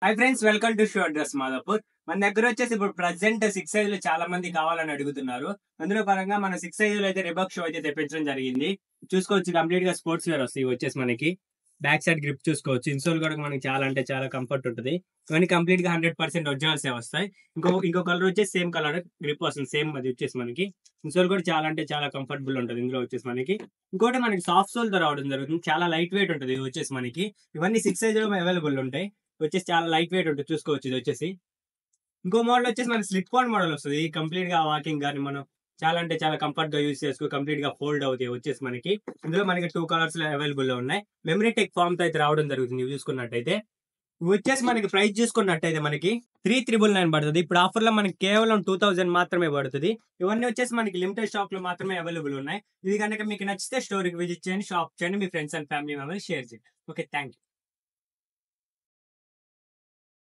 Hi friends, welcome to show address Madhapur. మన దగ్గర వచ్చేసి ఇప్పుడు ప్రెసెంట్ 6 సైజులు చాలా మంది కావాలని అడుగుతున్నారు. అందులో పరంగా మన 6 సైజులు అయితే రిబాక్ షో అయితే తెప్పించడం జరిగింది. చూసుకోవచ్చు, కంప్లీట్ గా స్పోర్ట్స్ వేర్ వస్తాయి. ఇవి వచ్చేసి మనకి బ్యాక్ సైడ్ గ్రిప్ చూసుకోవచ్చు. ఇన్సోల్ కూడా మనకి చాలా అంటే చాలా కంఫర్ట్ ఉంటుంది. ఇవన్నీ కంప్లీట్ గా 100% ఒరిజినల్స్ వస్తాయి. ఇంకో కలర్ వచ్చేసి సేమ్ కలర్ గ్రిప్ వస్తుంది. సేమ్ అది వచ్చేసి మనకి ఇన్సోల్ కూడా చాలా అంటే చాలా కంఫర్టబుల్ ఉంటుంది. ఇందులో వచ్చేసి మనకి ఇంకోటి మనకి సాఫ్ట్ సోల్ తో రావడం జరుగుతుంది. చాలా లైట్ వెయిట్ ఉంటుంది. ఇది వచ్చేసి మనకి ఇవన్నీ 6 సైజులో అవైలబుల్ ఉంటాయి. వచ్చేసి చాలా లైట్ వెయిట్ ఉంటుంది. చూసుకోవచ్చు, ఇది వచ్చేసి ఇంకో మోడల్ వచ్చేసి మనకి స్లిప్ ఆన్ మోడల్ వస్తుంది. కంప్లీట్ గా వాకింగ్ కానీ మనం చాలా అంటే చాలా కంఫర్ట్ గా యూజ్ చేసుకో, కంప్లీట్ గా ఫోల్డ్ అవుతాయి. వచ్చేసి మనకి ఇందులో మనకి 2 కలర్స్ అవైలబుల్ లో ఉన్నాయి. మెమరీ టెక్ ఫామ్ తో అయితే రావడం జరుగుతుంది. ఇవి చూసుకున్నట్టయితే ఇవి వచ్చేసి మనకి ప్రైస్ చూసుకున్నట్టయితే మనకి 3,999 పడుతుంది. ఇప్పుడు ఆఫర్ లో మనకి కేవలం 2,000 మాత్రమే పడుతుంది. ఇవన్నీ వచ్చేసి మనకి లిమిటెడ్ షాప్ లో మాత్రమే అవైలబుల్ ఉన్నాయి. ఇది కనుక మీకు నచ్చితే స్టోర్కి విజిట్ చేయండి, షాప్ చేయండి, మీ friends and family members share చేయండి. Okay, thank you.